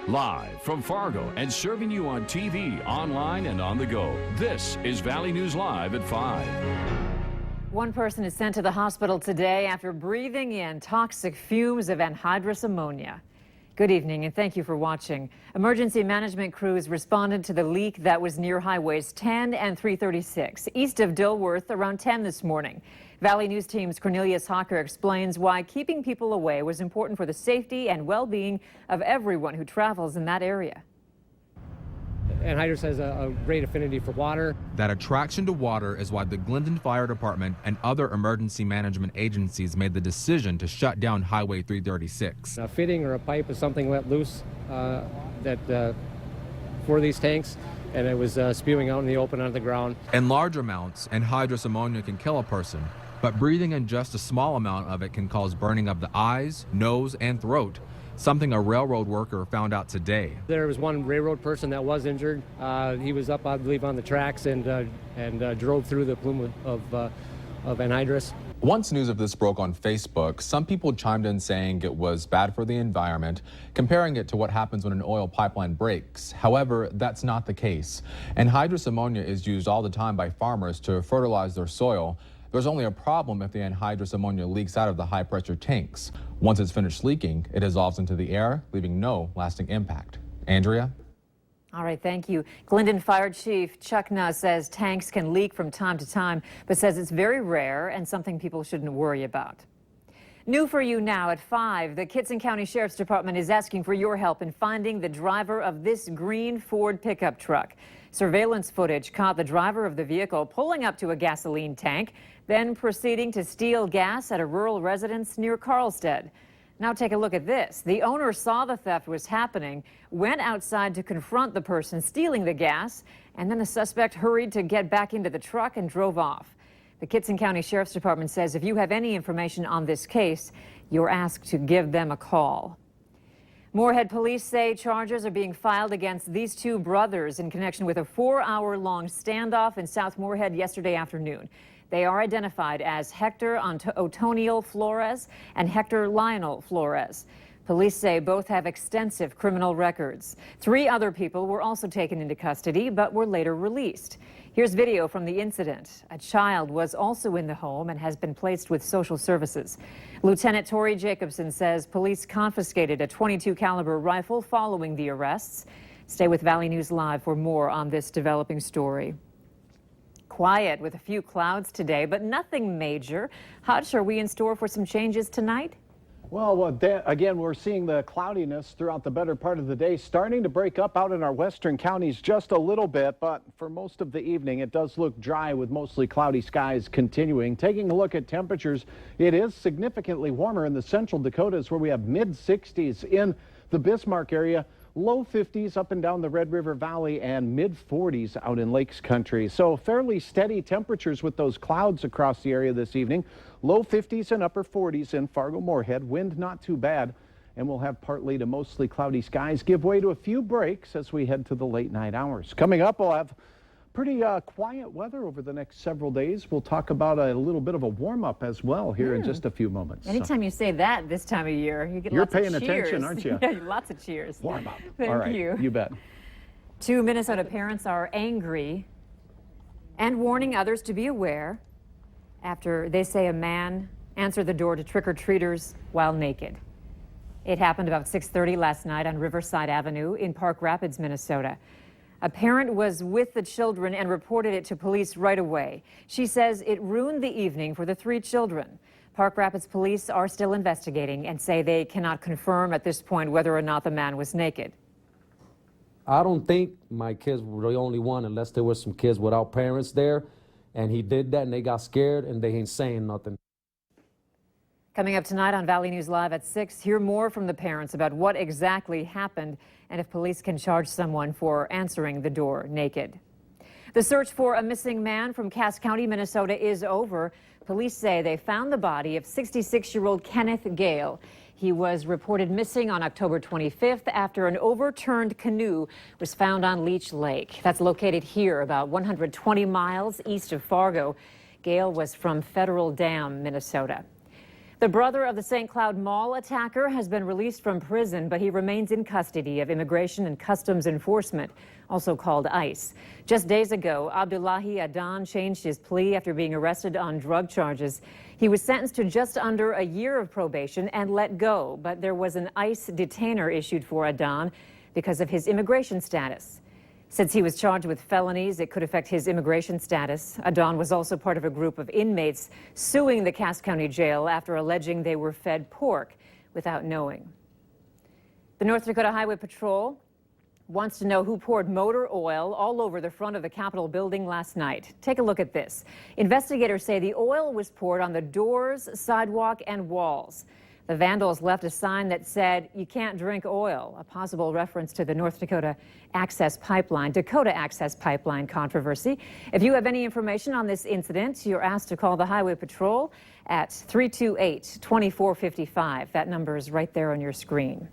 Live from Fargo and serving you on TV, online, and on the go. This is Valley News Live at 5. One person is sent to the hospital today after breathing in toxic fumes of anhydrous ammonia. Good evening and thank you for watching. Emergency management crews responded to the leak that was near highways 10 and 336 east of Dilworth around 10 this morning. Valley News Team's Cornelius Hawker explains why keeping people away was important for the safety and well-being of everyone who travels in that area. Anhydrous has a great affinity for water. That attraction to water is why the Glendon Fire Department and other emergency management agencies made the decision to shut down Highway 336. A fitting or a pipe is something let loose for these tanks, and it was spewing out in the open on the ground. In large amounts, anhydrous ammonia can kill a person, but breathing in just a small amount of it can cause burning of the eyes, nose, and throat, something a railroad worker found out today. There was one railroad person that was injured. He was up, I believe, on the tracks and drove through the plume of anhydrous. Once news of this broke on Facebook, some people chimed in saying it was bad for the environment, comparing it to what happens when an oil pipeline breaks. However, that's not the case. Anhydrous ammonia is used all the time by farmers to fertilize their soil. There's only a problem if the anhydrous ammonia leaks out of the high-pressure tanks. Once it's finished leaking, it dissolves into the air, leaving no lasting impact. Andrea? All right, thank you. Glendon Fire Chief Chuck Nuss says tanks can leak from time to time, but says it's very rare and something people shouldn't worry about. New for you now at 5, the Kittson County Sheriff's Department is asking for your help in finding the driver of this green Ford pickup truck. Surveillance footage caught the driver of the vehicle pulling up to a gasoline tank, then proceeding to steal gas at a rural residence near Carlstead. Now take a look at this. The owner saw the theft was happening, went outside to confront the person stealing the gas, and then the suspect hurried to get back into the truck and drove off. The Kittson County Sheriff's Department says if you have any information on this case, you're asked to give them a call. Moorhead police say charges are being filed against these two brothers in connection with a 4-hour-long standoff in South Moorhead yesterday afternoon. They are identified as Hector Otoniel Flores and Hector Lionel Flores. Police say both have extensive criminal records. 3 other people were also taken into custody but were later released. Here's video from the incident. A child was also in the home and has been placed with social services. Lieutenant Tori Jacobson says police confiscated a .22 caliber rifle following the arrests. Stay with Valley News Live for more on this developing story. Quiet with a few clouds today, but nothing major. Hutch, are we in store for some changes tonight? Well, again, we're seeing the cloudiness throughout the better part of the day starting to break up out in our western counties just a little bit, but for most of the evening it does look dry with mostly cloudy skies continuing. Taking a look at temperatures, it is significantly warmer in the central Dakotas where we have mid-60s in the Bismarck area. Low 50s up and down the Red River Valley and mid 40s out in Lakes Country. So fairly steady temperatures with those clouds across the area this evening. Low 50s and upper 40s in Fargo-Moorhead. Wind not too bad. And we'll have partly to mostly cloudy skies give way to a few breaks as we head to the late night hours. Coming up, we'll have pretty quiet weather over the next several days. We'll talk about a little bit of a warm-up as well here in just a few moments. Anytime you say that this time of year, you get lots of cheers. You're paying attention, aren't you? Yeah, lots of cheers. Warm up. Thank All right, you. You bet. 2 Minnesota parents are angry and warning others to be aware after they say a man answered the door to trick-or-treaters while naked. It happened about 6:30 last night on Riverside Avenue in Park Rapids, Minnesota. A parent was with the children and reported it to police right away. She says it ruined the evening for the 3 children. Park Rapids police are still investigating and say they cannot confirm at this point whether or not the man was naked. I don't think my kids were the only one unless there were some kids without parents there. And he did that and they got scared and they ain't saying nothing. Coming up tonight on Valley News Live at 6, hear more from the parents about what exactly happened and if police can charge someone for answering the door naked. The search for a missing man from Cass County, Minnesota is over. Police say they found the body of 66-year-old Kenneth Gale. He was reported missing on October 25th after an overturned canoe was found on Leech Lake. That's located here about 120 miles east of Fargo. Gale was from Federal Dam, Minnesota. The brother of the St. Cloud Mall attacker has been released from prison, but he remains in custody of Immigration and Customs Enforcement, also called ICE. Just days ago, Abdullahi Adan changed his plea after being arrested on drug charges. He was sentenced to just under a year of probation and let go, but there was an ICE detainer issued for Adan because of his immigration status. Since he was charged with felonies, it could affect his immigration status. Adan was also part of a group of inmates suing the Cass County Jail after alleging they were fed pork without knowing. The North Dakota Highway Patrol wants to know who poured motor oil all over the front of the Capitol building last night. Take a look at this. Investigators say the oil was poured on the doors, sidewalk, and walls. The vandals left a sign that said, "You can't drink oil," a possible reference to the North Dakota Access Pipeline controversy. If you have any information on this incident, you're asked to call the Highway Patrol at 328-2455. That number is right there on your screen.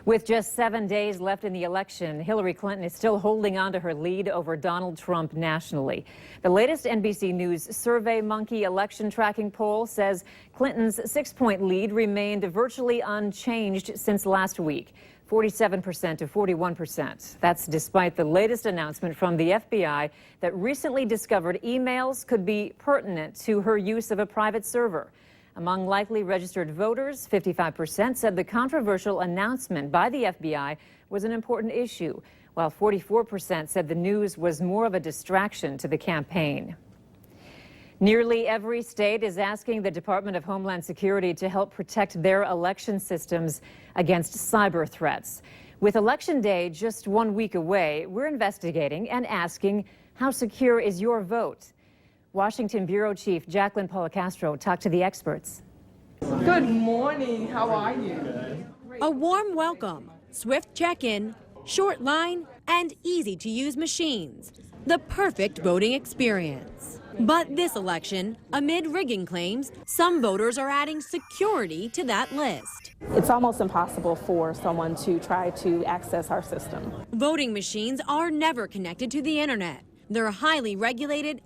With just 7 days left in the election, Hillary Clinton is still holding on to her lead over Donald Trump nationally. The latest NBC News SurveyMonkey election tracking poll says Clinton's 6-point lead remained virtually unchanged since last week, 47% to 41%. That's despite the latest announcement from the FBI that recently discovered emails could be pertinent to her use of a private server. Among likely registered voters, 55% said the controversial announcement by the FBI was an important issue, while 44% said the news was more of a distraction to the campaign. Nearly every state is asking the Department of Homeland Security to help protect their election systems against cyber threats. With Election Day just 1 week away, we're investigating and asking, how secure is your vote? Washington Bureau Chief Jacqueline Policastro talked to the experts. Good morning. How are you? A warm welcome, swift check-in, short line, and easy-to-use machines. The perfect voting experience. But this election, amid rigging claims, some voters are adding security to that list. It's almost impossible for someone to try to access our system. Voting machines are never connected to the internet. They're highly regulated.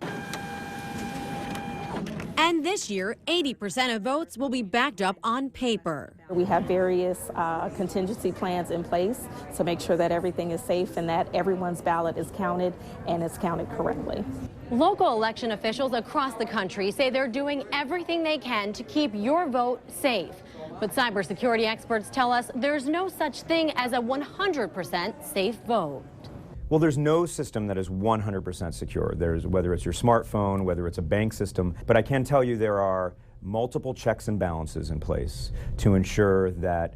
And this year, 80% of votes will be backed up on paper. We have various contingency plans in place to make sure that everything is safe and that everyone's ballot is counted and is counted correctly. Local election officials across the country say they're doing everything they can to keep your vote safe. But cybersecurity experts tell us there's no such thing as a 100% safe vote. Well, there's no system that is 100% secure. Whether it's your smartphone, whether it's a bank system, but I can tell you there are multiple checks and balances in place to ensure that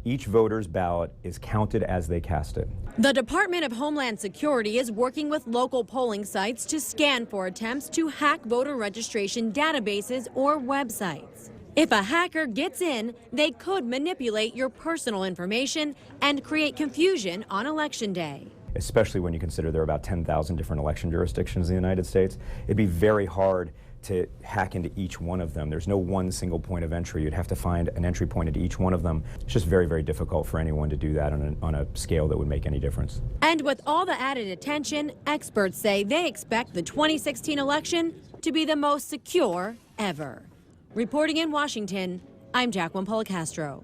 each voter's ballot is counted as they cast it. The Department of Homeland Security is working with local polling sites to scan for attempts to hack voter registration databases or websites. If a hacker gets in, they could manipulate your personal information and create confusion on Election Day. Especially when you consider there are about 10,000 different election jurisdictions in the United States. It'd be very hard to hack into each one of them. There's no one single point of entry. You'd have to find an entry point into each one of them. It's just very, very difficult for anyone to do that on a scale that would make any difference. And with all the added attention, experts say they expect the 2016 election to be the most secure ever. Reporting in Washington, I'm Jacqueline Policastro.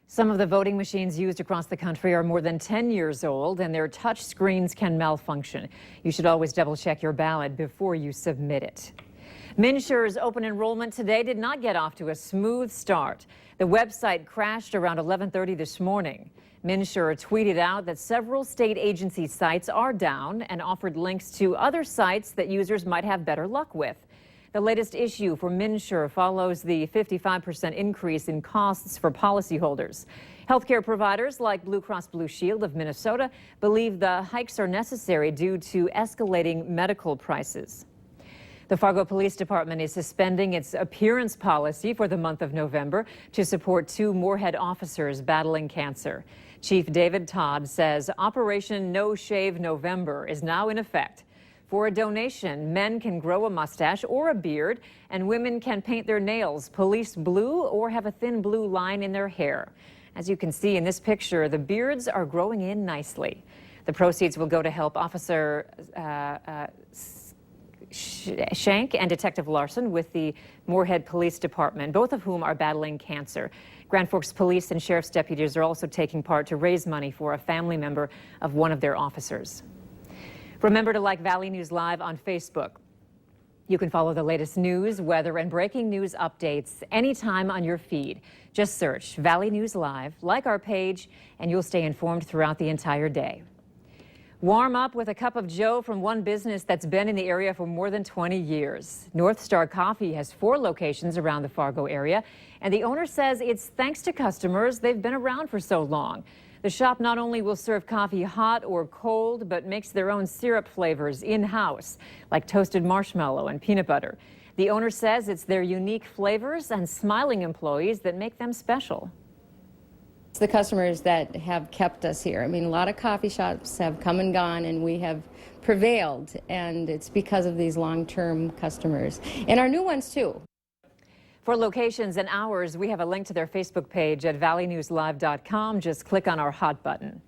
Some of the voting machines used across the country are more than 10 years old, and their touch screens can malfunction. You should always double-check your ballot before you submit it. MNsure's open enrollment today did not get off to a smooth start. The website crashed around 11:30 this morning. MNsure tweeted out that several state agency sites are down and offered links to other sites that users might have better luck with. The latest issue for MNsure follows the 55% increase in costs for policyholders. Healthcare providers like Blue Cross Blue Shield of Minnesota believe the hikes are necessary due to escalating medical prices. The Fargo Police Department is suspending its appearance policy for the month of November to support 2 Moorhead officers battling cancer. Chief David Todd says Operation No Shave November is now in effect. For a donation, men can grow a mustache or a beard, and women can paint their nails police blue or have a thin blue line in their hair. As you can see in this picture, the beards are growing in nicely. The proceeds will go to help Officer Shank and Detective Larson with the Moorhead Police Department, both of whom are battling cancer. Grand Forks Police and Sheriff's deputies are also taking part to raise money for a family member of one of their officers. Remember to like Valley News Live on Facebook. You can follow the latest news, weather, and breaking news updates anytime on your feed. Just search Valley News Live, like our page, and you'll stay informed throughout the entire day. Warm up with a cup of joe from one business that's been in the area for more than 20 years. North Star Coffee has 4 locations around the Fargo area, and the owner says it's thanks to customers they've been around for so long. The shop not only will serve coffee hot or cold, but makes their own syrup flavors in-house, like toasted marshmallow and peanut butter. The owner says it's their unique flavors and smiling employees that make them special. It's the customers that have kept us here. I mean, a lot of coffee shops have come and gone, and we have prevailed, and it's because of these long-term customers. And our new ones, too. For locations and hours, we have a link to their Facebook page at valleynewslive.com. Just click on our hot button.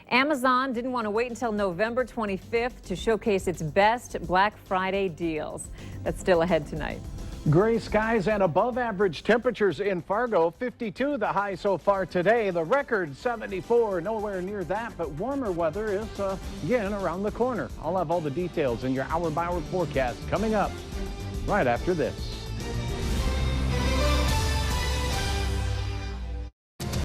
Amazon didn't want to wait until November 25th to showcase its best Black Friday deals. That's still ahead tonight. Gray skies and above average temperatures in Fargo. 52 the high so far today. The record 74, nowhere near that, but warmer weather is again around the corner. I'll have all the details in your hour-by-hour forecast coming up right after this.